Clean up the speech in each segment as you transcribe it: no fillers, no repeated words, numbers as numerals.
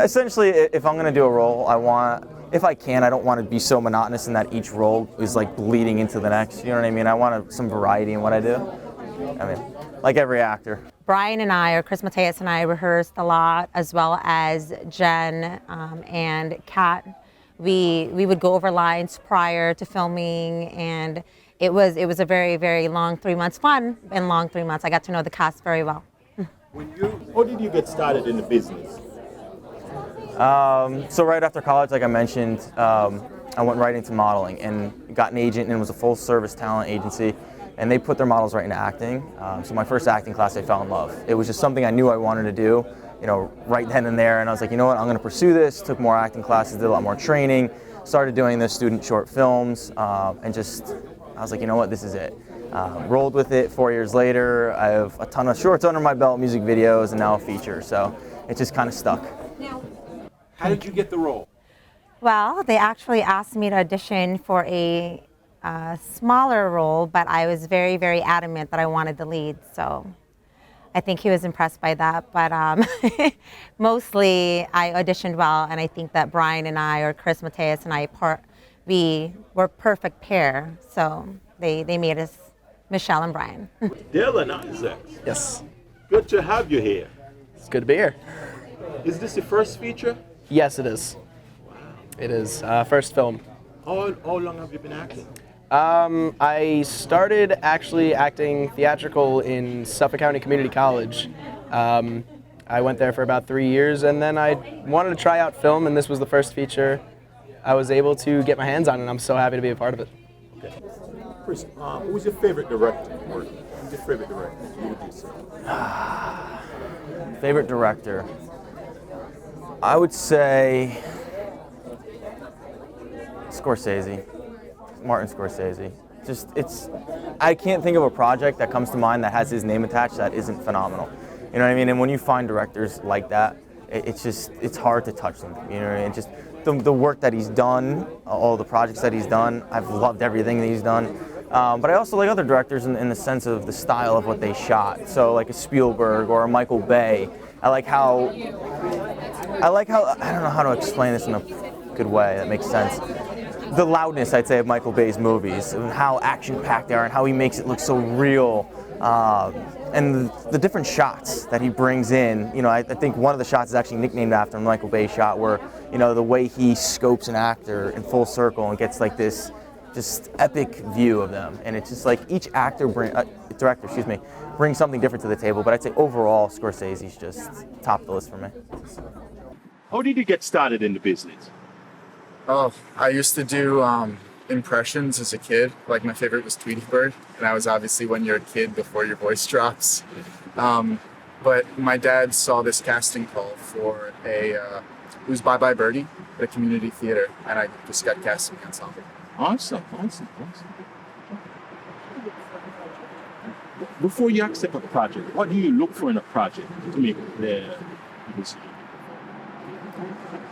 Essentially, if I'm going to do a role, I want, if I can, I don't want to be so monotonous in that each role is like bleeding into the next. You know what I mean? I want some variety in what I do. I mean, like every actor. Brian and I, or Chris Mateus and I, rehearsed a lot, as well as Jen and Kat. We would go over lines prior to filming, and it was a very, very long 3 months, fun and long 3 months. I got to know the cast very well. How did you get started in the business? So right after college, like I mentioned, I went right into modeling and got an agent, and it was a full service talent agency, and they put their models right into acting. So my first acting class, I fell in love. It was just something I knew I wanted to do, you know, right then and there, and I was like, you know what, I'm going to pursue this. Took more acting classes, did a lot more training, started doing the student short films, and just, I was like, you know what, this is it. Rolled with it. 4 years later, I have a ton of shorts under my belt, music videos, and now a feature, so it just kind of stuck. How did you get the role? Well, they actually asked me to audition for a smaller role, but I was very, very adamant that I wanted the lead, so I think he was impressed by that. But mostly I auditioned well, and I think that Brian and I, or Chris Mateus and I, we were a perfect pair, so they made us Michelle and Brian. Dylan Isaacs. Yes, Good to have you here. it's good to be here. Is this your first feature? Yes, it is. It is. First film. How long have you been acting? I started actually acting theatrical in Suffolk County Community College. I went there for about 3 years, and then I wanted to try out film, and this was the first feature I was able to get my hands on, and I'm so happy to be a part of it. Okay. Chris, who's your favorite director? Or who's your favorite director? You would do so. Favorite director? I would say Scorsese, Martin Scorsese. Just, I can't think of a project that comes to mind that has his name attached that isn't phenomenal. You know what I mean? And when you find directors like that, it's hard to touch them. You know what I mean? Just the work that he's done, all the projects that he's done, I've loved everything that he's done. But I also like other directors in the sense of the style of what they shot. So like a Spielberg or a Michael Bay. I like how, I don't know how to explain this in a good way that makes sense. The loudness, I'd say, of Michael Bay's movies, and how action-packed they are, and how he makes it look so real, and the different shots that he brings in. You know, I think one of the shots is actually nicknamed after a Michael Bay shot, where, you know, the way he scopes an actor in full circle and gets like this just epic view of them, and it's just like each actor director, brings something different to the table. But I'd say overall, Scorsese's just top of the list for me. How did you get started in the business? Oh, I used to do impressions as a kid. Like, my favorite was Tweety Bird, and that was obviously when you're a kid before your voice drops. But my dad saw this casting call for it was Bye Bye Birdie at a community theater, and I just got cast in the ensemble. Awesome. Before you accept a project, what do you look for in a project to make the decision?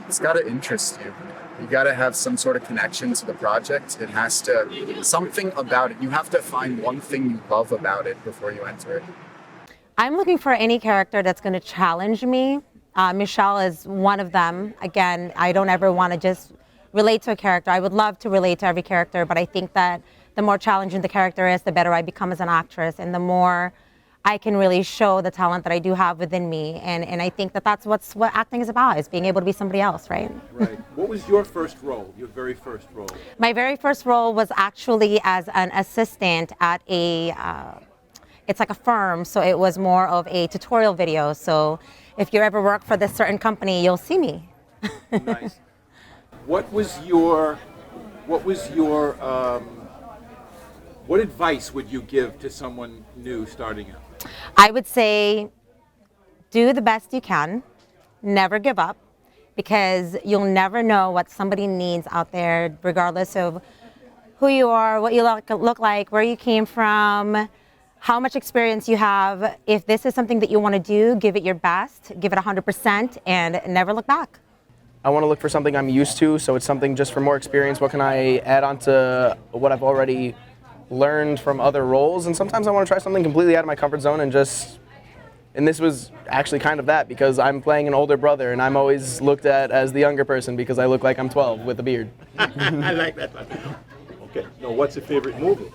It's got to interest you. You got to have some sort of connection to the project. It has to, something about it. You have to find one thing you love about it before you enter it. I'm looking for any character that's going to challenge me. Michelle is one of them. Again, I don't ever want to just relate to a character. I would love to relate to every character, but I think that the more challenging the character is, the better I become as an actress, and the more I can really show the talent that I do have within me. And I think that that's what acting is about, is being able to be somebody else, right? Right. What was your first role, your very first role? My very first role was actually as an assistant at it's like a firm, so it was more of a tutorial video. So if you ever work for this certain company, you'll see me. Nice. What advice would you give to someone new starting out? I would say do the best you can, never give up, because you'll never know what somebody needs out there, regardless of who you are, what you look like, where you came from, how much experience you have. If this is something that you want to do, give it your best, give it 100%, and never look back. I want to look for something I'm used to, so it's something just for more experience. What can I add on to what I've already learned from other roles? And sometimes I want to try something completely out of my comfort zone and this was actually kind of that, because I'm playing an older brother and I'm always looked at as the younger person because I look like I'm 12 with a beard. I like that one. Okay. Now, what's your favorite movie?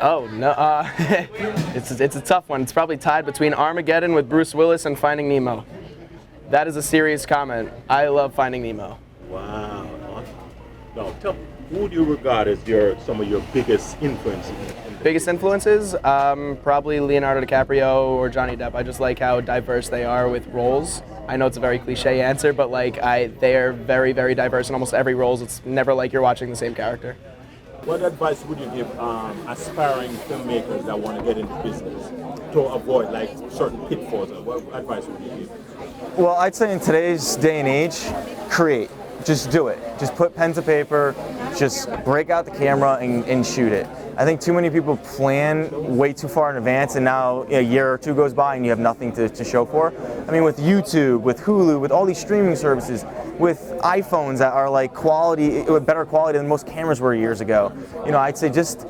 Oh, no, it's a tough one. It's probably tied between Armageddon with Bruce Willis and Finding Nemo. That is a serious comment. I love Finding Nemo. Wow. Awesome. Now, tell me, who do you regard as some of your biggest influences? Biggest influences? Probably Leonardo DiCaprio or Johnny Depp. I just like how diverse they are with roles. I know it's a very cliche answer, but they are very, very diverse in almost every role. It's never like you're watching the same character. What advice would you give aspiring filmmakers that want to get into business to avoid certain pitfalls? What advice would you give? Well, I'd say in today's day and age, create. Just do it. Just put pen to paper, just break out the camera and shoot it. I think too many people plan way too far in advance, and now a year or two goes by and you have nothing to show for. I mean, with YouTube, with Hulu, with all these streaming services, with iPhones that are better quality than most cameras were years ago. I'd say just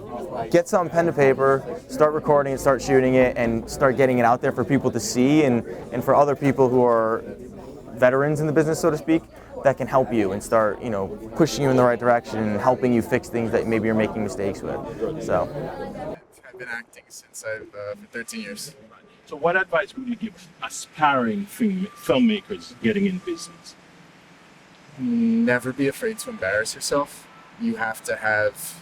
get some pen to paper, start recording it, start shooting it, and start getting it out there for people to see, and for other people who are veterans in the business, so to speak, that can help you and start, pushing you in the right direction and helping you fix things that maybe you're making mistakes with. So, I've been acting since for 13 years. So what advice would you give aspiring filmmakers getting in business? Never be afraid to embarrass yourself. You have to have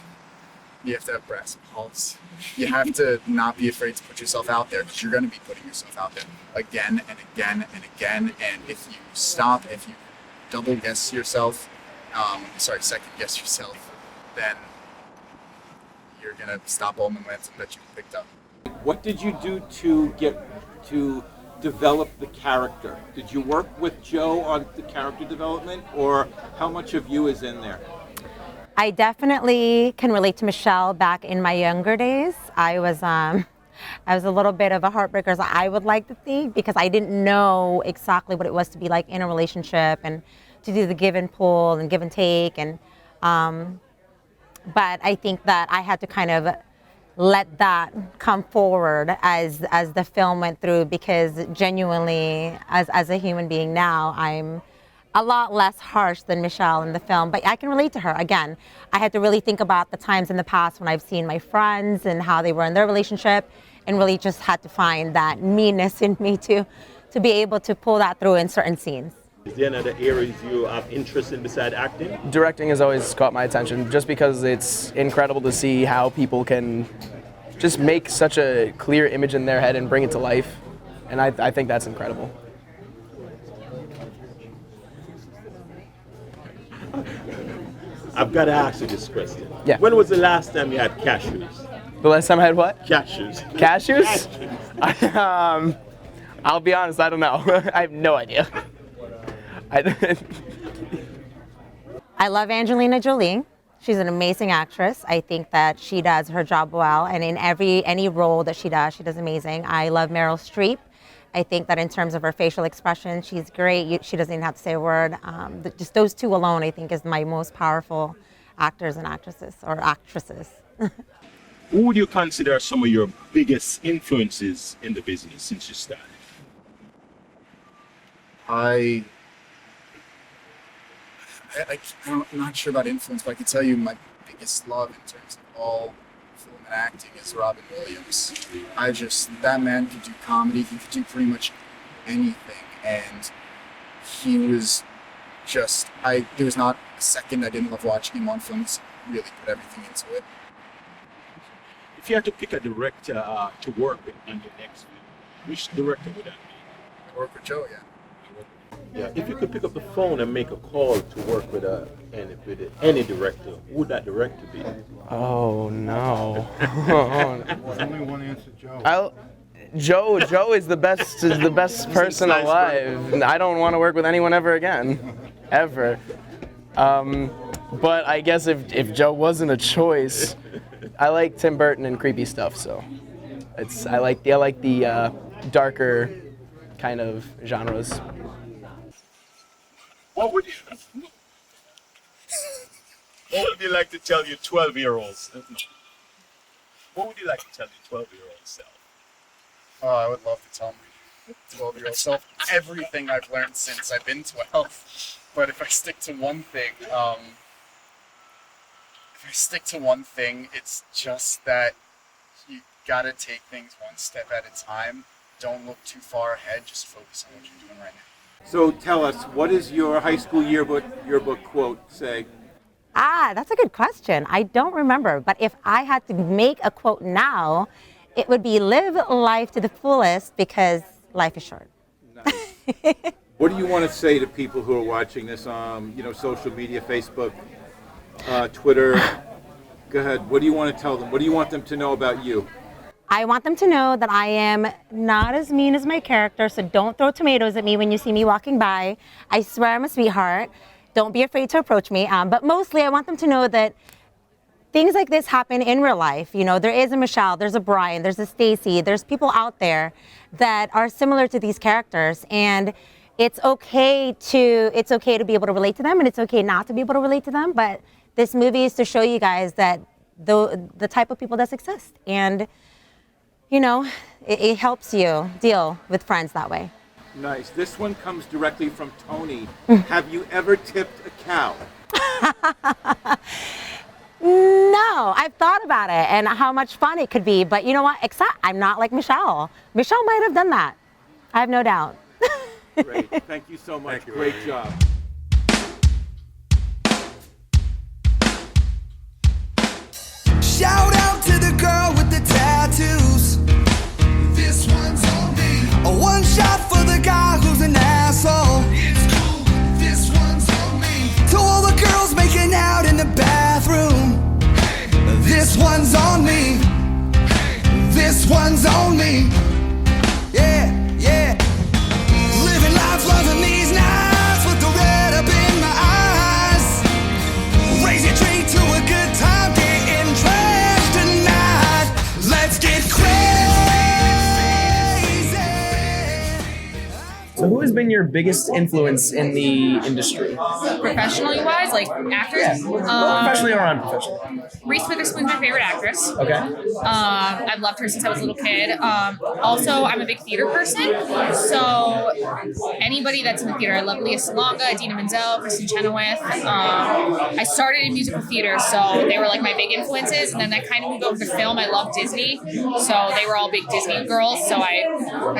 brass balls. You have to not be afraid to put yourself out there, because you're going to be putting yourself out there again and again and again. And if you stop, if you second guess yourself, then you're going to stop all momentum that you picked up. What did you do to develop the character? Did you work with Joe on the character development, or how much of you is in there? I definitely can relate to Michelle back in my younger days. I was a little bit of a heartbreaker, as I would like to think, because I didn't know exactly what it was to be like in a relationship and to do the give and pull and give and take. And but I think that I had to kind of let that come forward as the film went through, because genuinely, as a human being now, I'm a lot less harsh than Michelle in the film, but I can relate to her. Again, I had to really think about the times in the past when I've seen my friends and how they were in their relationship, and really just had to find that meanness in me to be able to pull that through in certain scenes. Is there another areas you have interest in beside acting? Directing has always caught my attention, just because it's incredible to see how people can just make such a clear image in their head and bring it to life, and I think that's incredible. I've got to ask you this question. Yeah. When was the last time you had cashews? The last time I had what? Cashews. Cashews? I'll be honest, I don't know. I have no idea. I love Angelina Jolie. She's an amazing actress. I think that she does her job well, and in any role that she does amazing. I love Meryl Streep. I think that in terms of her facial expression, she's great. She doesn't even have to say a word. Just those two alone, I think, is my most powerful actors and actresses. Who would you consider some of your biggest influences in the business since you started? I I'm not sure about influence, but I can tell you my biggest love in terms of all film and acting is Robin Williams. That man could do comedy, he could do pretty much anything, and he was there was not a second I didn't love watching him on films. Really put everything into it. If you had to pick a director to work with on your next film, which director would that be? I work with Joe, yeah. Yeah, if you could pick up the phone and make a call to work with any director, who would that director be? Oh no. Only one answer, Joe. Joe is the best person alive. And I don't want to work with anyone ever again, ever. But I guess if Joe wasn't a choice, I like Tim Burton and creepy stuff. So I like the darker kind of genres. What would you like to tell your 12-year-olds? What would you like to tell your 12-year-old self? Oh, I would love to tell my 12-year-old self everything I've learned since I've been 12. But if I stick to one thing, it's just that you gotta take things one step at a time. Don't look too far ahead. Just focus on what you're doing right now. So tell us, what does your high school yearbook quote say? That's a good question. I don't remember, but if I had to make a quote now, it would be live life to the fullest because life is short. Nice. What do you want to say to people who are watching this on, social media, Facebook, Twitter? Go ahead. What do you want to tell them? What do you want them to know about you? I want them to know that I am not as mean as my character, so don't throw tomatoes at me when you see me walking by. I swear I'm a sweetheart. Don't be afraid to approach me. But mostly I want them to know that things like this happen in real life. There is a Michelle, there's a Brian, there's a Stacy, there's people out there that are similar to these characters. And it's okay to be able to relate to them, and it's okay not to be able to relate to them. But this movie is to show you guys that the type of people that exist. And it helps you deal with friends that way. Nice. This one comes directly from Tony. Have you ever tipped a cow? No, I've thought about it and how much fun it could be. But you know what? Except I'm not like Michelle. Michelle might have done that. I have no doubt. Great. Thank you so much. Great job. Shout out to the girl with the tattoos. This one's on me. A one shot for the guy who's an asshole. It's cool. This one's on me. To all the girls making out in the bathroom. Hey. This one's on me. Hey. This one's on me. Yeah, yeah. Living life, loving these nights with the red up in my eyes. Raise your tree to a good time. Let's get crazy. So who has been your biggest influence in the industry? Professionally wise, like actors? Professionally or unprofessionally? Reese Witherspoon's my favorite actress. Okay. I've loved her since I was a little kid. Also, I'm a big theater person, so anybody that's in the theater, I love Leah Salonga, Idina Menzel, Kristen Chenoweth. I started in musical theater, so they were like my big influences, and then I kind of moved over to film. I love Disney, so they were all big Disney girls, so I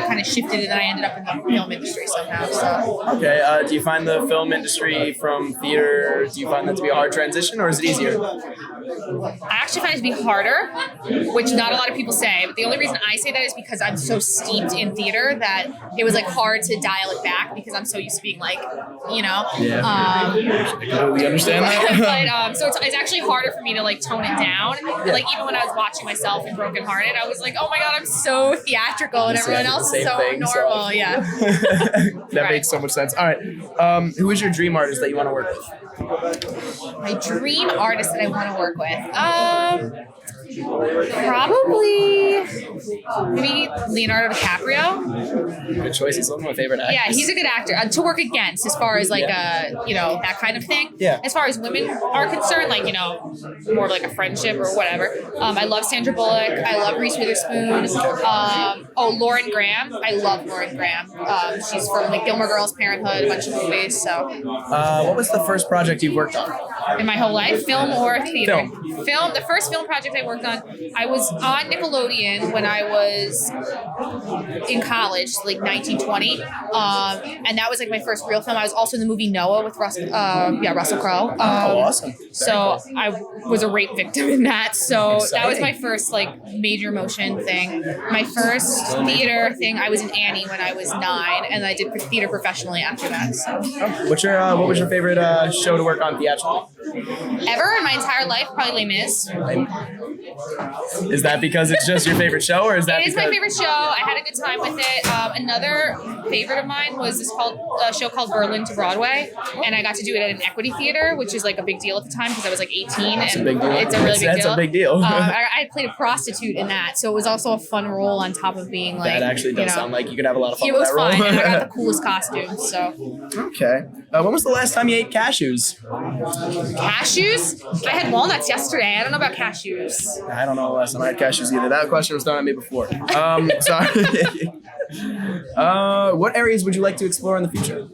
kind of shifted and then I ended up in the film industry somehow. So. Okay, do you find the film industry from theater, do you find that to be a hard transition, or is it easier? I actually find it to be harder, which not a lot of people say, but the only reason I say that is because I'm so steeped in theater that it was like hard to dial it back because I'm so used to being like, Yeah, I completely understand that. But so it's actually harder for me to like tone it down. Yeah. Like even when I was watching myself in Broken Hearted, I was like, oh my God, I'm so theatrical and everyone else is so normal. Yeah. That makes so much sense. All right, who is your dream artist that you want to work with? My dream artist that I want to work with. Probably maybe Leonardo DiCaprio. Good choice. He's one of my favorite actors. Yeah, he's a good actor to work against as far as like that kind of thing. Yeah. As far as women are concerned, like more of like a friendship or whatever. I love Sandra Bullock. I love Reese Witherspoon. Lauren Graham. I love Lauren Graham. She's from like Gilmore Girls, Parenthood, a bunch of movies. So, What was the first project you worked on? in my whole life, film or theater. Film. The first film project I worked on, I was on Nickelodeon when I was in college, like 1920, and that was like my first real film. I was also in the movie Noah with Russell Crowe. Awesome. So I was a rape victim in that. So that was Exciting. my first like major motion thing. My first theater thing, I was in Annie when I was 9, and I did theater professionally after that. So. What was your favorite show to work on theatrically? Ever in my entire life, probably Les Mis. Is that because it's just your favorite show, or is that It is my because- favorite show. I had a good time with it. Another favorite of mine was this show called Berlin to Broadway, and I got to do it at an Equity Theater, which is like a big deal at the time because I was like 18. That's and a big deal. It's a really big deal. That's a big deal. I played a prostitute in that, so it was also a fun role on top of being like. That actually does sound like you could have a lot of fun It with was that role. fun, and I got the coolest costume. So Okay. When was the last time you ate cashews? cashews, I had walnuts yesterday. I don't know about cashews. I don't know the last time I had cashews either. That question was thrown at me before. Sorry. What areas would you like to explore in the future?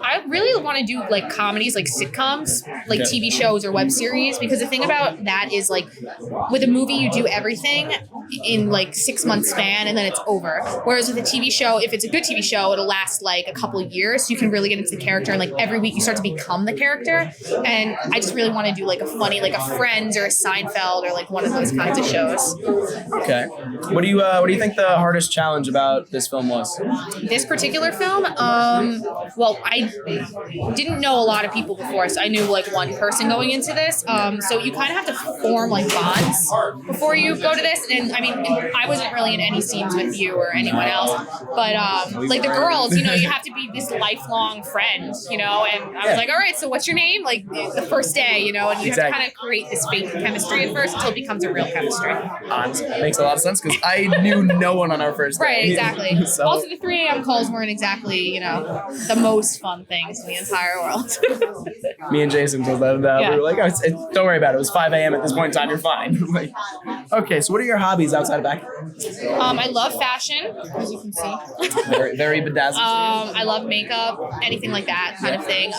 I really want to do like comedies, like sitcoms, like Okay. TV shows or web series, because the thing about that is like with a movie, you do everything in like 6 month span and then it's over. Whereas with a TV show, if it's a good TV show, it'll last like a couple of years. So you can really get into the character, and like every week you start to become the character. And I just really want to do like a funny, like a Friends or a Seinfeld or like one of those kinds of shows. Okay. What do you think the hardest challenge about this film was? This particular film, well, I didn't know a lot of people before, so I knew like one person going into this. So you kind of have to form like bonds before you go to this. And I mean, I wasn't really in any scenes with you or anyone else, but like the girls, you know, you have to be this lifelong friend, you know. And I was like, all right, so what's your name? Like the first day, you know, and you have to kind of create this fake chemistry at first until it becomes a real chemistry. That makes a lot of sense because I knew no one on our first day. Right, exactly. So- Also, the 3 a.m. calls weren't exactly, you know, the most fun things in the entire world. Me and Jason told that. Yeah. We were like, don't worry about it. It was 5 a.m. at this point in time. You're fine. Like, okay, so what are your hobbies outside of acting? I love fashion, as you can see. Very, very bedazzled. I love makeup, anything like that kind of thing.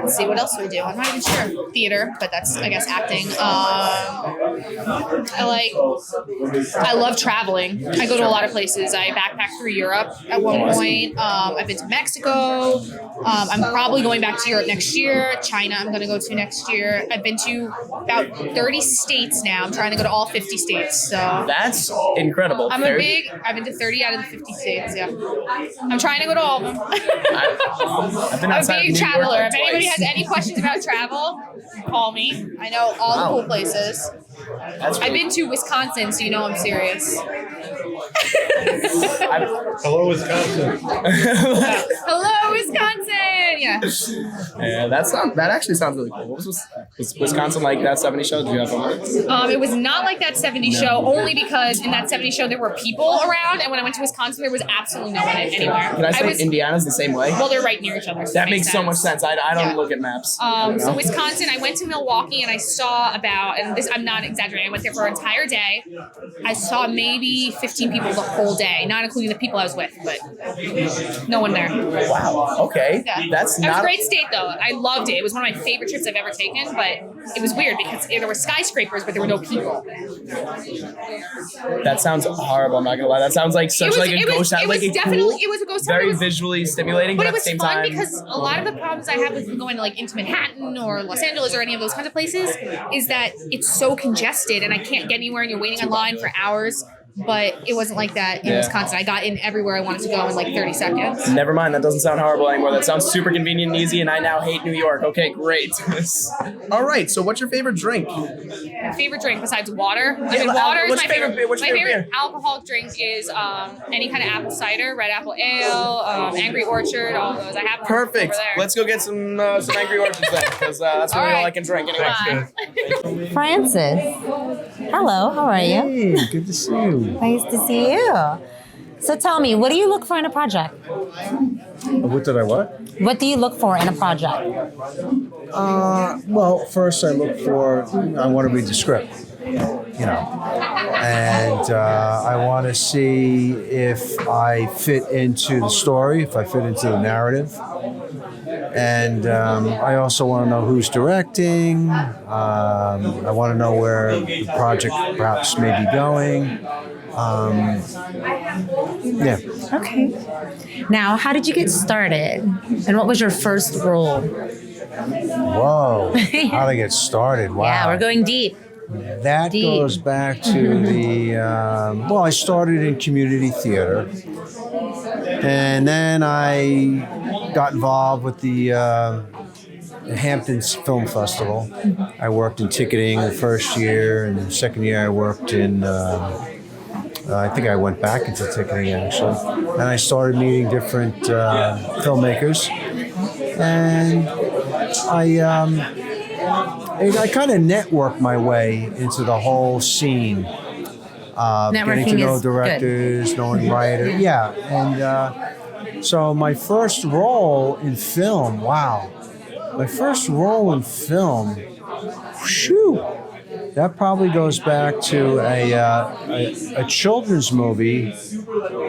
Let's see, what else do I do? I'm not even sure. Theater, but that's, I guess, acting. I love traveling. I go to a lot of places. I backpacked through Europe at one point. I've been to Mexico. I'm probably going back to Europe next year. China, I'm going to go to next year. I've been to about 30 states now. I'm trying to go to all 50 states. So That's incredible. I've been to 30 out of the 50 states. Yeah, I'm trying to go to all of them. I've been I'm a outside of big New York, traveler. like, If anybody twice. has any questions about travel, call me. I know all the cool places. I've been to Wisconsin, so you know I'm serious. Hello, Wisconsin. Hello, Wisconsin. Yeah. Yeah, that actually sounds really cool. What was Wisconsin like that 70 show? Did you have fun? It was not like that 70s show, only because in that 70s show there were people around, and when I went to Wisconsin, there was absolutely no one anywhere. Can I say Indiana's the same way? Well, they're right near each other. So That it makes so much sense. I don't Yeah. look at maps. I don't So know. Wisconsin, I went to Milwaukee and I saw about, and this I'm not exaggerating, I went there for an entire day. I saw maybe 15 people the whole day, not including the people I was with, but no one there. Wow. Okay. Yeah. That's It was not a great state though. I loved it. It was one of my favorite trips I've ever taken, but it was weird because there were skyscrapers, but there were no people. That sounds horrible. I'm not gonna lie. That sounds like such like a ghost town. It Like was a definitely cool, it was a ghost town. very It was- visually stimulating, But but it at the was same fun time, because a lot of the problems I have with going to like into Manhattan or Los Angeles or any of those kinds of places is that it's so congested and I can't get anywhere and you're waiting in line for hours. But it wasn't like that in Yeah. Wisconsin. I got in everywhere I wanted to go in like 30 seconds. never mind. That doesn't sound horrible anymore. That sounds super convenient and easy, and I now hate New York. Okay, great. All right. So, what's your favorite drink? My favorite drink besides water. Yeah, I mean, water is what's my your favorite beer? What's my your favorite favorite alcoholic drink is any kind of apple cider, red apple ale, Angry Orchard, all of those. I have them Perfect. over there. Let's go get some Angry Orchards then, because that's really all I can drink anyway. Bye. Francis. Hello, how are you? Hey, good to see you. Nice to see you. So tell me, what do you look for in a project? What did I what? What do you look for in a project? Well, first I look for, I want to read the script. you know, and I want to see if I fit into the story, if I fit into the narrative. And I also want to know who's directing. I want to know where the project perhaps may be going. Yeah. Okay. Now, how did you get started? And what was your first role? Whoa. How to get started. Wow. Yeah, we're going deep. That goes back to the, well, I started in community theater. And then I got involved with the Hamptons Film Festival. I worked in ticketing the first year, and the second year I worked in, I think I went back into ticketing actually. And I started meeting different filmmakers. And I kind of networked my way into the whole scene. Getting to know directors, knowing writers. Yeah. And so my first role in film, wow. My first role in film, whew, that probably goes back to a children's movie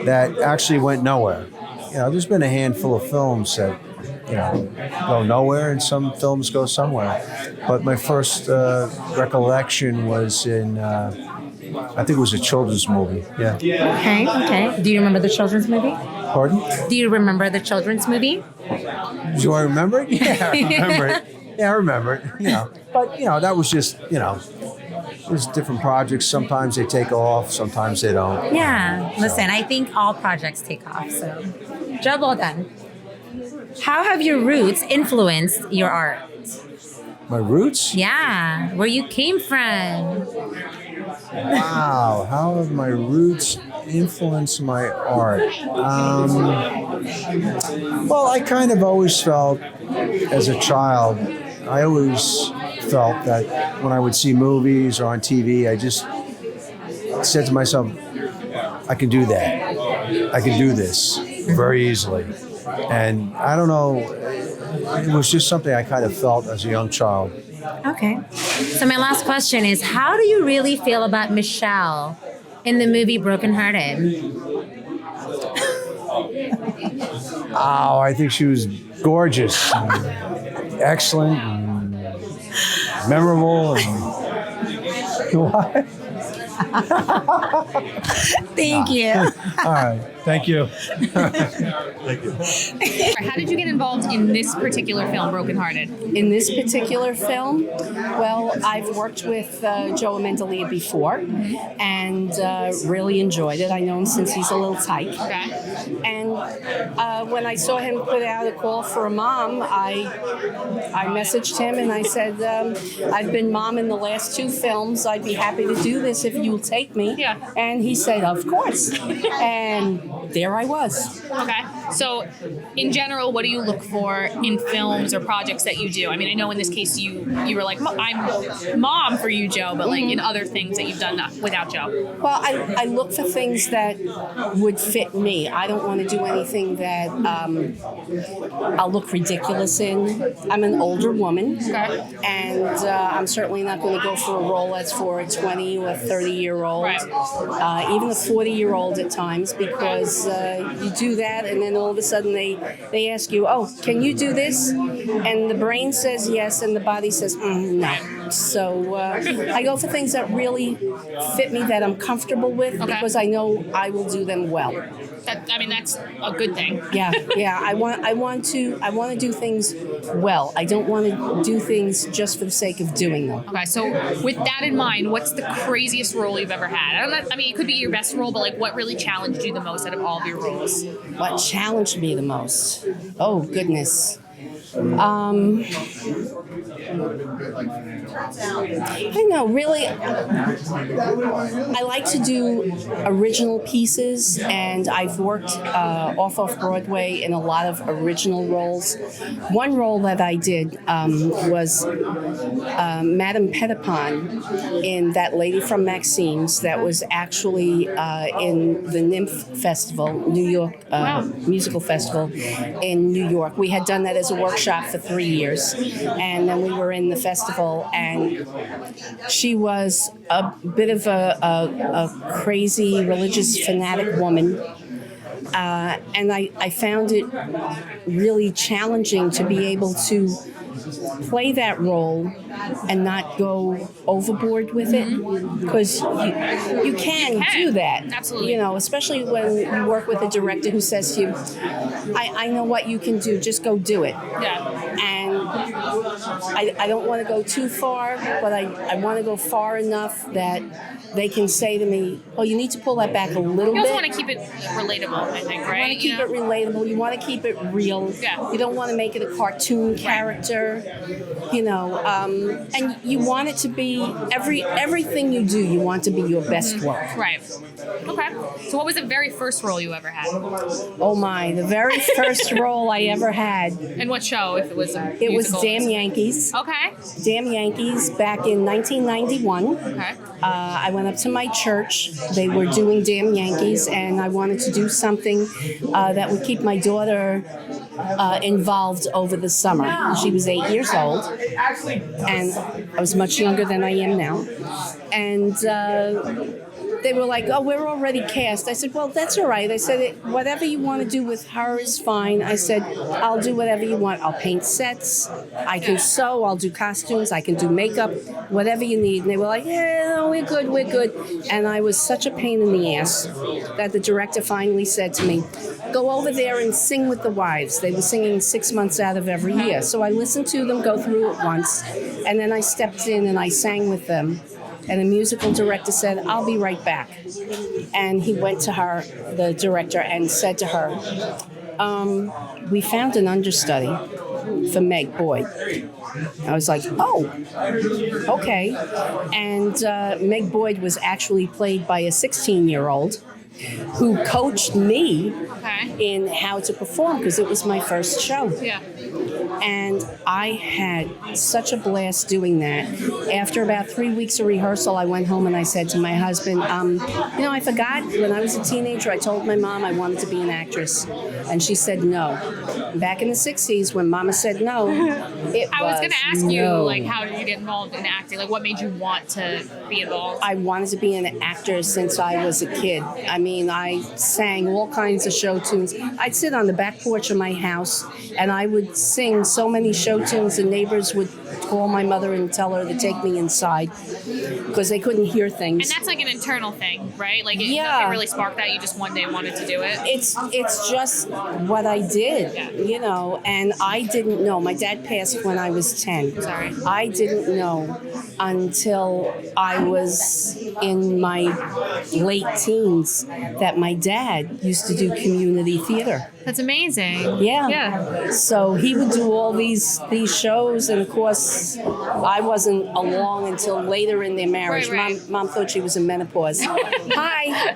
that actually went nowhere. You know, there's been a handful of films that, you know, go nowhere, and some films go somewhere. But my first recollection was in, I think it was a children's movie. Yeah. Okay. Do you remember the children's movie? Pardon? Do you remember the children's movie? Do I remember it? Yeah, I remember it. Yeah, I remember it. You know, but you know, that was just, you know, there's different projects. Sometimes they take off, sometimes they don't. Yeah. Listen, I think all projects take off. So, job well done. How have your roots influenced your art? My roots? Yeah, where you came from. Wow, how have my roots influenced my art? Well, I kind of always felt, as a child, I always felt that when I would see movies or on TV, I just said to myself, I can do that. I can do this very easily. And I don't know, it was just something I kind of felt as a young child. Okay. So my last question is, how do you really feel about Michelle in the movie Broken Hearted? Oh, I think she was gorgeous, and excellent, and memorable, and what? Thank you. All right. Thank you. How did you get involved in this particular film, Broken Hearted? In this particular film, well, I've worked with Joe Amendolia before and really enjoyed it. I know him since he's a little tyke. Okay. And when I saw him put out a call for a mom, I messaged him and I said, I've been mom in the last 2 films. I'd be happy to do this if you'll take me. Yeah. And he said, of course. And there I was. Okay. So, in general, what do you look for in films or projects that you do? I mean, I know in this case you were like, I'm mom for you, Joe, but like in other things that you've done without Joe. Well, I look for things that would fit me. I don't want to do anything that I'll look ridiculous in. I'm an older woman, and I'm certainly not going to go for a role that's for a 20 or 30-year-old, even a 40-year-old at times, because you do that and then all of a sudden they ask you, oh, can you do this? And the brain says yes and the body says no. So I go for things that really fit me, that I'm comfortable with, because I know I will do them well. That's a good thing. Yeah. I want to do things well. I don't want to do things just for the sake of doing them. Okay, so with that in mind, what's the craziest role you've ever had? I mean, it could be your best role, but like, what really challenged you the most out of all of your roles? What challenged me the most? Oh, goodness. I don't know, really, I like to do original pieces, and I've worked off Broadway in a lot of original roles. One role that I did was Madame Petitpon in That Lady from Maxine's, that was actually in the NYMF Festival, New York, musical festival in New York. We had done that as a workshop workshop for 3 years, and then we were in the festival, and she was a bit of a crazy religious fanatic woman. And I found it really challenging to be able to play that role and not go overboard with it, because you can do that. Absolutely. You know, especially when you work with a director who says to you, I know what you can do, just go do it. Yeah. And I don't want to go too far, but I want to go far enough that they can say to me, oh, you need to pull that back a little You bit. also want to keep it relatable, I think, right? You want to keep it relatable. You want to keep it real. Yeah. You don't want to make it a cartoon character, you know. And you want it to be everything you do. You want to be your best work. Right. Okay. So, what was the very first role you ever had? Oh my! The very first role I ever had. And what show? If it was a It was musical? Damn Yankees. Okay. Damn Yankees back in 1991. Okay. I went up to my church. They were doing Damn Yankees, and I wanted to do something that would keep my daughter involved over the summer. She was 8 years old, and I was much younger than I am now. And they were like, oh, we're already cast. I said, well, that's all right. I said, whatever you want to do with her is fine. I said, I'll do whatever you want. I'll paint sets. I can sew. I'll do costumes. I can do makeup, whatever you need. And they were like, yeah, no, we're good, we're good. And I was such a pain in the ass that the director finally said to me, go over there and sing with the wives. They were singing 6 months out of every year. So I listened to them go through it once, and then I stepped in and I sang with them. And the musical director said, I'll be right back. And he went to her, the director, and said to her, we found an understudy for Meg Boyd. I was like, oh, okay. And Meg Boyd was actually played by a 16-year-old who coached me in how to perform, because it was my first show. Yeah. And I had such a blast doing that. After about 3 weeks of rehearsal, I went home and I said to my husband, you know, I forgot when I was a teenager, I told my mom I wanted to be an actress. And she said no. Back in the 60s, when Mama said no, I was going to ask you, like, how did you get involved in acting? Like, what made you want to be involved? I wanted to be an actor since I was a kid. I mean, I sang all kinds of show tunes. I'd sit on the back porch of my house and I would sing so many show tunes, and neighbors would call my mother and tell her to take me inside because they couldn't hear things. And that's like an internal thing, right? Like, nothing really sparked that. You just one day wanted to do it. It's just what I did, you know, and I didn't know. My dad passed when I was 10. Sorry. I didn't know until I was in my late teens that my dad used to do community theater. That's amazing. Yeah. So he would do all these shows, and of course, I wasn't along until later in their marriage. Right. Mom thought she was in menopause. Hi.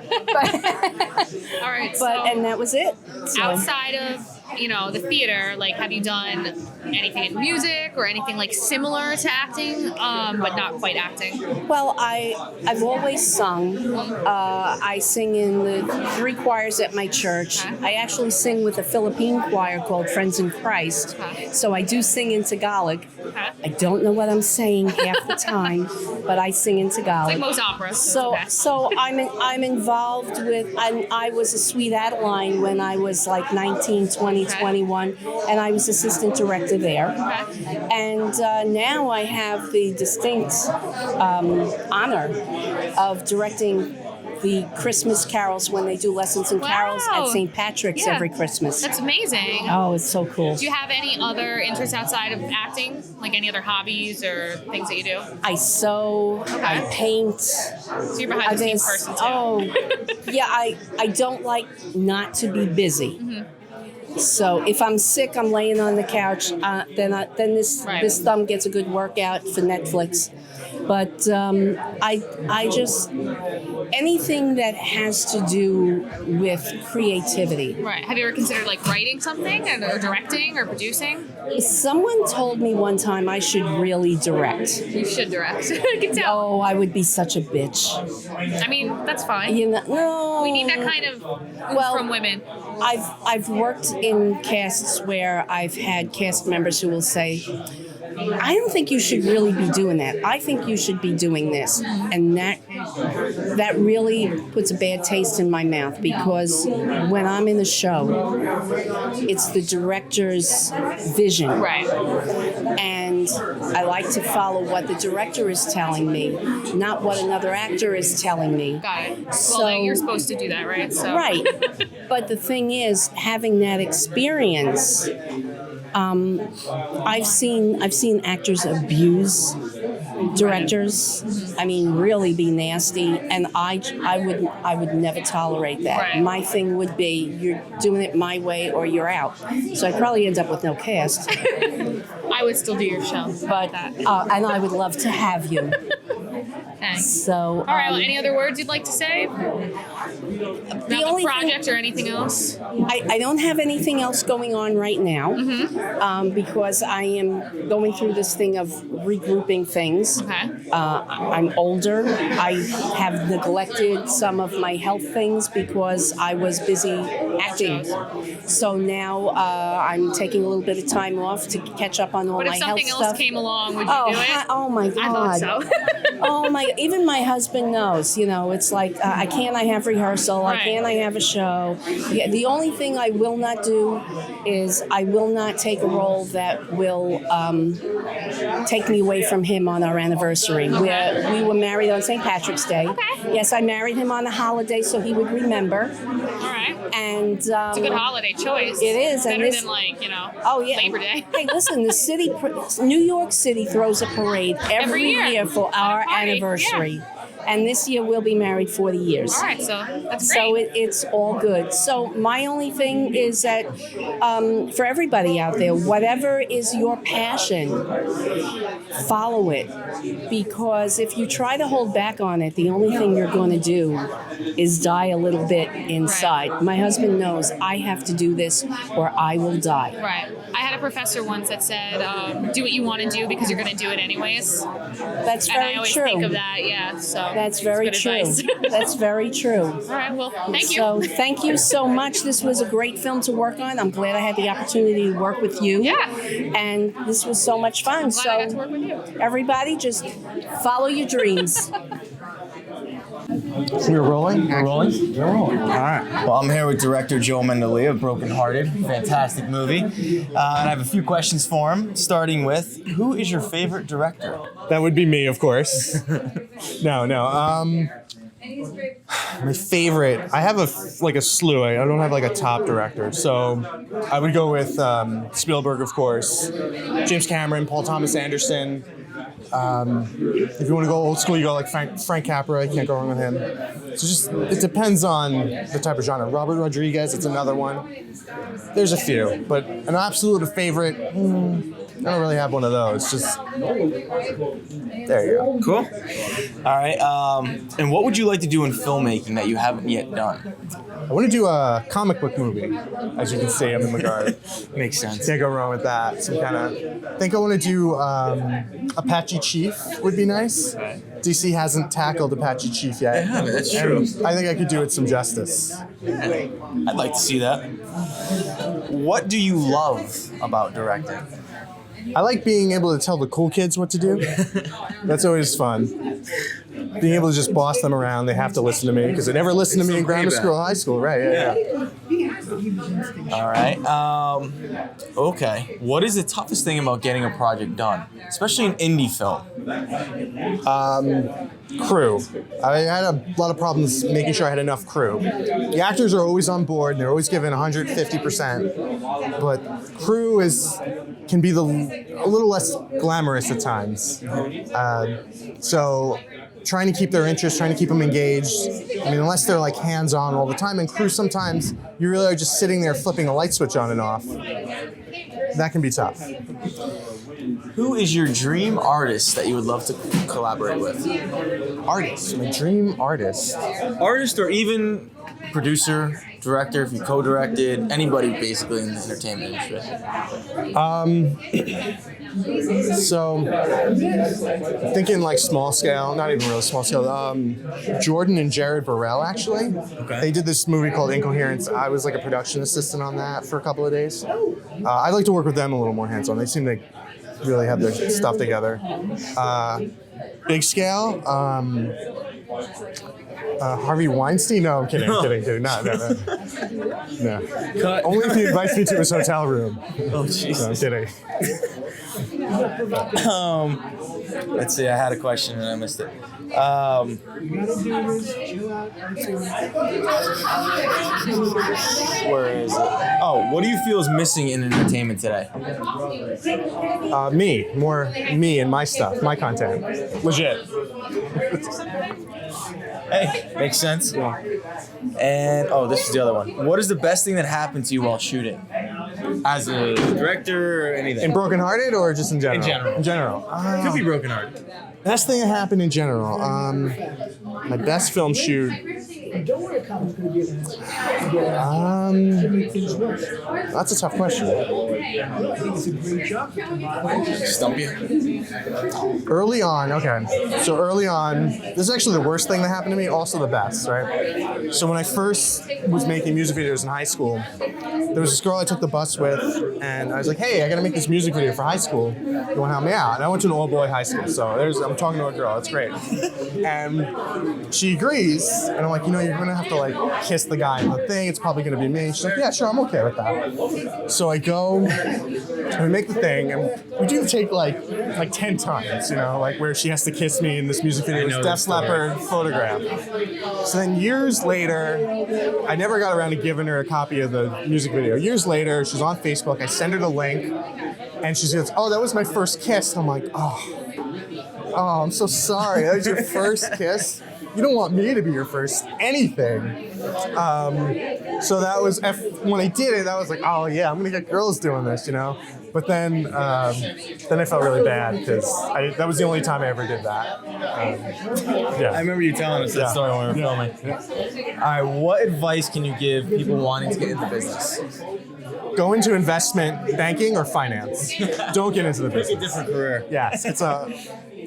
All right. And that was it. So. Outside of, you know, the theater, like, have you done anything in music or anything like similar to acting, but not quite acting? Well, I've always sung. I sing in the 3 choirs at my church. I actually sing with a Philippine choir called Friends in Christ. So I do sing in Tagalog. I don't know what I'm saying half the time, but I sing in Tagalog. It's like most operas. So I'm involved with. I was a Sweet Adeline when I was like 19, 20, 21, and I was assistant director there. And now I have the distinct honor of directing the Christmas carols when they do lessons in carols at St. Patrick's every Christmas. That's amazing. Oh, it's so cool. Do you have any other interests outside of acting? Like any other hobbies or things that you do? I sew, I paint. So you're behind the scenes person too. Oh, yeah, I don't like not to be busy. So if I'm sick, I'm laying on the couch. Then this thumb gets a good workout for Netflix. But I just, anything that has to do with creativity. Right. Have you ever considered like writing something or directing or producing? Someone told me one time I should really direct. You should direct. I can tell. Oh, I would be such a bitch. I mean, that's fine. You know, no. We need that kind of from women. I've worked in casts where I've had cast members who will say, I don't think you should really be doing that. I think you should be doing this. And that really puts a bad taste in my mouth, because when I'm in the show, it's the director's vision. Right. And I like to follow what the director is telling me, not what another actor is telling me. Got it. So, well, you're supposed to do that, right? So. Right. But the thing is, having that experience, I've seen actors abuse directors. I mean, really be nasty, and I would never tolerate that. Right. My thing would be, you're doing it my way or you're out. So I'd probably end up with no cast. I would still do your show, but and I would love to have you. Thanks. So, all right. Well, any other words you'd like to say about the project or anything else? I don't have anything else going on right now, because I am going through this thing of regrouping things. Okay. I'm older. I have neglected some of my health things because I was busy acting. So now I'm taking a little bit of time off to catch up on all my health stuff. But if something else came along, would you do it? Oh my God. I thought so. Oh my! Even my husband knows. You know, it's like I have rehearsal. Right. I have a show. Yeah, the only thing I will not do is I will not take a role that will take me away from him on our anniversary. Okay. We were married on St. Patrick's Day. Okay. Yes, I married him on a holiday so he would remember. All right. And it's a good holiday choice. It is. Better and than oh, yeah. Labor Day. Hey, listen, New York City throws a parade every year for our anniversary. Yeah. And this year we'll be married 40 years. All right, so that's great. So it's all good. So my only thing is that for everybody out there, whatever is your passion, follow it. Because if you try to hold back on it, the only thing you're going to do is die a little bit inside. Right. My husband knows I have to do this or I will die. Right. I had a professor once that said, do what you want to do because you're going to do it anyways. That's very true. And I always think of that, yeah. So that's very true. That's very true. All right, well, thank you. So thank you so much. This was a great film to work on. I'm glad I had the opportunity to work with you. Yeah. And this was so much fun. I'm glad I got to work with you. Everybody, just follow your dreams. We're rolling? We're rolling? We're rolling. All right. Well, I'm here with director Joe Mendelia of Broken Hearted. Fantastic movie. And I have a few questions for him, starting with, who is your favorite director? That would be me, of course. No. My favorite, I have a slew. I don't have a top director. So I would go with Spielberg, of course, James Cameron, Paul Thomas Anderson. If you want to go old school, you go like Frank Capra. You can't go wrong with him. So it depends on the type of genre. Robert Rodriguez, it's another one. There's a few, but an absolute favorite, I don't really have one of those. There you go. Cool. All right. And what would you like to do in filmmaking that you haven't yet done? I want to do a comic book movie. As you can see, I'm in the garden. Makes sense. Can't go wrong with that. Some kind of. I think I want to do Apache Chief would be nice. DC hasn't tackled Apache Chief yet. They haven't. That's true. I think I could do it some justice. I'd like to see that. What do you love about directing? I like being able to tell the cool kids what to do. That's always fun. Being able to just boss them around. They have to listen to me because they never listened to me in grammar school, high school, right? Yeah. All right. Okay. What is the toughest thing about getting a project done, especially an indie film? Crew. I had a lot of problems making sure I had enough crew. The actors are always on board and they're always given 150%, but crew can be a little less glamorous at times. So trying to keep their interest, trying to keep them engaged. I mean, unless they're hands-on all the time. And crew, sometimes you really are just sitting there flipping a light switch on and off. That can be tough. Who is your dream artist that you would love to collaborate with? Artist, my dream artist. Artist or even producer, director, if you co-directed, anybody basically in the entertainment industry. So, thinking like small scale, not even really small scale. Jordan and Jared Burrell, actually. Okay. They did this movie called Incoherence. I was like a production assistant on that for a couple of days. I'd like to work with them a little more hands-on. They seem to really have their stuff together. Big scale. Harvey Weinstein? No, I'm kidding. Kidding. No. Cut. Only if he invites me to his hotel room. Oh, Jesus. No, I'm kidding. Let's see. I had a question and I missed it. Where is it? Oh, what do you feel is missing in entertainment today? More me and my stuff, my content. Legit. Hey, makes sense. And this is the other one. What is the best thing that happened to you while shooting? As a director or anything? In Broken Hearted or just in general? In general. In general. Could be Broken Hearted. Best thing that happened in general. My best film shoot. That's a tough question. Stump you? Early on, okay. So early on, this is actually the worst thing that happened to me, also the best, right? So when I first was making music videos in high school, there was this girl I took the bus with, and I was like, hey, I gotta make this music video for high school. You wanna help me out? And I went to an all-boy high school, so I'm talking to a girl, that's great. And she agrees, and I'm like, you're gonna have to like kiss the guy in the thing, it's probably gonna be me. She's like, yeah, sure, I'm okay with that. So I go, and we make the thing, and we do take like 10 times, like where she has to kiss me in this music video. It's Def Leppard photograph. So then years later, I never got around to giving her a copy of the music video. Years later, she's on Facebook, I send her the link, and she goes, oh, that was my first kiss. And I'm like, oh, I'm so sorry. That was your first kiss? You don't want me to be your first anything. So that was, when I did it, I was like, oh yeah, I'm gonna get girls doing this, But then I felt really bad because that was the only time I ever did that. Yeah. I remember you telling us that story when we were filming. Yeah. All right, what advice can you give people wanting to get into business? Go into investment banking or finance. Don't get into the business. Pick a different career. Yes, it's a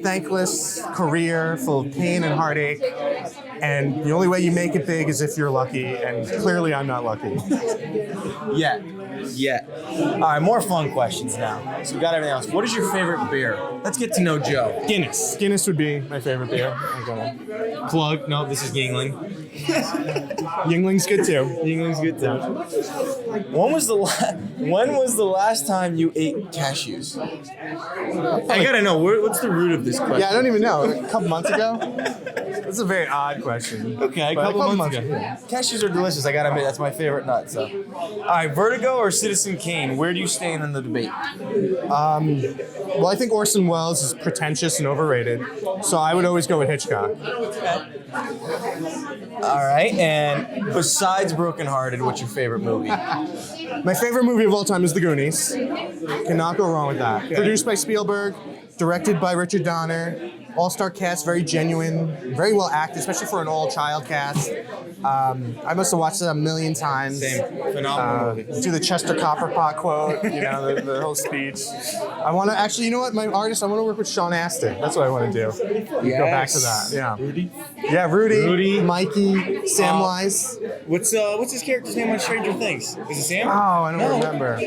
thankless career full of pain and heartache. And the only way you make it big is if you're lucky, and clearly I'm not lucky. Yeah. All right, more fun questions now. So we got everything else. What is your favorite beer? Let's get to know Joe. Guinness. Guinness would be my favorite beer. I'm gonna plug. No, this is Yingling. Yingling's good too. Yingling's good too. When was the last time you ate cashews? I gotta know. What's the root of this question? Yeah, I don't even know. A couple months ago. That's a very odd question. Okay, a couple months ago. Yeah. Cashews are delicious. I gotta admit, that's my favorite nut. So, all right, Vertigo or Citizen Kane? Where do you stand in the debate? Well, I think Orson Welles is pretentious and overrated, so I would always go with Hitchcock. All right, and besides Broken Hearted, what's your favorite movie? My favorite movie of all time is The Goonies. Cannot go wrong with that. Okay. Produced by Spielberg, directed by Richard Donner. All-star cast, very genuine, very well acted, especially for an all-child cast. I must have watched it a million times. Same. Phenomenal movie. Do the Chester Copperpot quote, the whole speech. I want to, actually, you know what, my artist, I want to work with Sean Astin. That's what I want to do. Yes. Go back to that, yeah. Rudy? Yeah, Rudy, Mikey, Samwise. What's his character's name on Stranger Things? Is it Sam? Oh, I don't remember.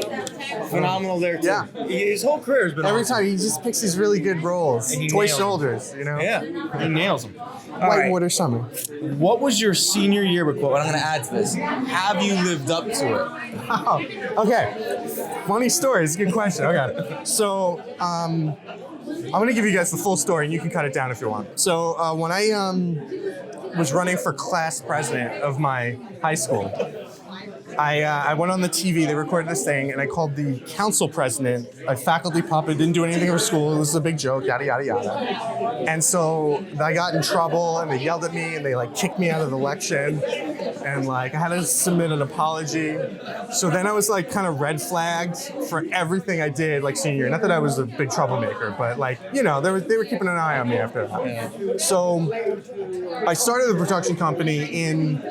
Phenomenal there, too. Yeah. His whole career has been Every awesome. time, he just picks these really good roles. Toy Shoulders, Yeah, he nails them. Whitewater Summer. What was your senior yearbook quote? I'm going to add to this. Have you lived up to it? Oh, okay. Funny story. It's a good question. Okay. So, I'm going to give you guys the full story, and you can cut it down if you want. So, when I was running for class president of my high school, I went on the TV, they recorded this thing, and I called the council president a faculty puppet, didn't do anything for school, it was a big joke, yada, yada, yada. And so I got in trouble, and they yelled at me, and they like kicked me out of the election, and like I had to submit an apology. So then I was like kind of red flagged for everything I did like senior year. Not that I was a big troublemaker, but like, you know, they were keeping an eye on me after that. So I started the production company in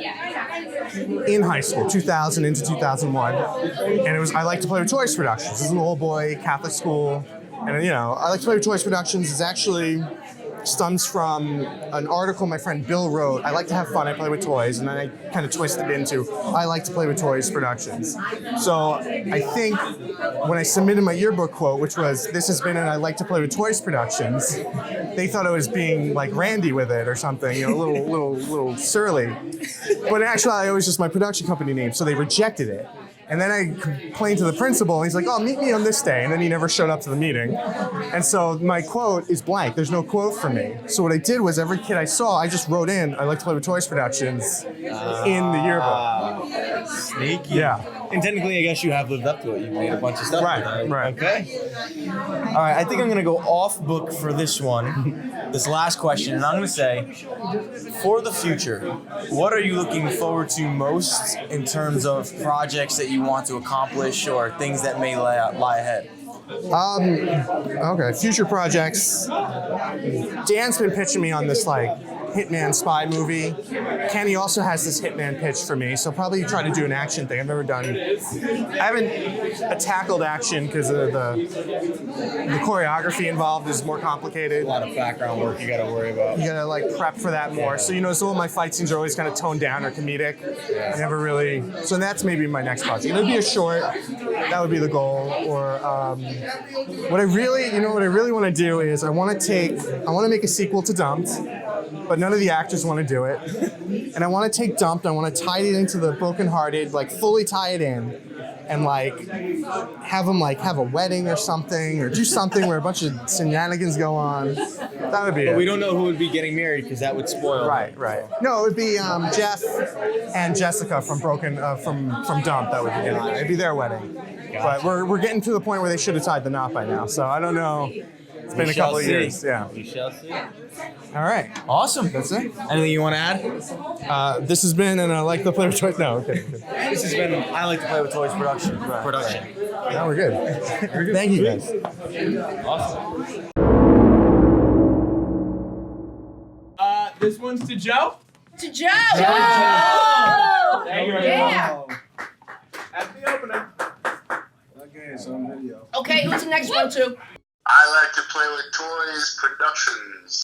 high school, 2000 into 2001, and it was I Like to Play with Toys Productions. This is an old boy Catholic school, and you know I Like to Play with Toys Productions is actually stems from an article my friend Bill wrote. I like to have fun, I play with toys, and then I kind of twisted it into I Like to Play with Toys Productions. So I think when I submitted my yearbook quote, which was this has been an I Like to Play with Toys Productions, they thought I was being like Randy with it or something, you know, a little surly. But actually, it was just my production company name, so they rejected it. And then I complained to the principal, and he's like, oh, meet me on this day. And then he never showed up to the meeting. And so my quote is blank. There's no quote for me. So what I did was every kid I saw, I just wrote in, I Like to Play with Toys Productions in the yearbook. Sneaky. Yeah. And technically, I guess you have lived up to it. You've made a bunch of stuff. Right. Okay. All right, I think I'm going to go off book for this one, this last question. And I'm going to say, for the future, what are you looking forward to most in terms of projects that you want to accomplish or things that may lie ahead? Okay, future projects. Dan's been pitching me on this like Hitman spy movie. Kenny also has this Hitman pitch for me, so probably try to do an action thing. I haven't tackled action because of the choreography involved is more complicated. A lot of background work you got to worry about. You got to like prep for that more. So you know, some of my fight scenes are always kind of toned down or comedic. I never really. So that's maybe my next project. It'll be a short. That would be the goal. Or what I really want to do is I want to make a sequel to Dumped, but none of the actors want to do it. And I want to take Dumped, I want to tie it into The Brokenhearted, like fully tie it in, and like have them like have a wedding or something, or do something where a bunch of shenanigans go on. That would be it. But we don't know who would be getting married because that would spoil. Right. No, it would be Jeff and Jessica from from Dumped. That would be it. It'd be their wedding. But we're getting to the point where they should have tied the knot by now. So I don't know. It's been a couple of years. Yeah. We shall see. All right. Awesome. That's it. Anything you want to add? This has been, and I Like to Play with Toys. No, okay. This has been I Like to Play with Toys production. Now we're good. Thank you guys. Awesome. This one's to Joe. To Joe. Thank you. Yeah. Happy opening. Okay, it's on video. Okay, who's the next one to? I Like to Play with Toys Productions.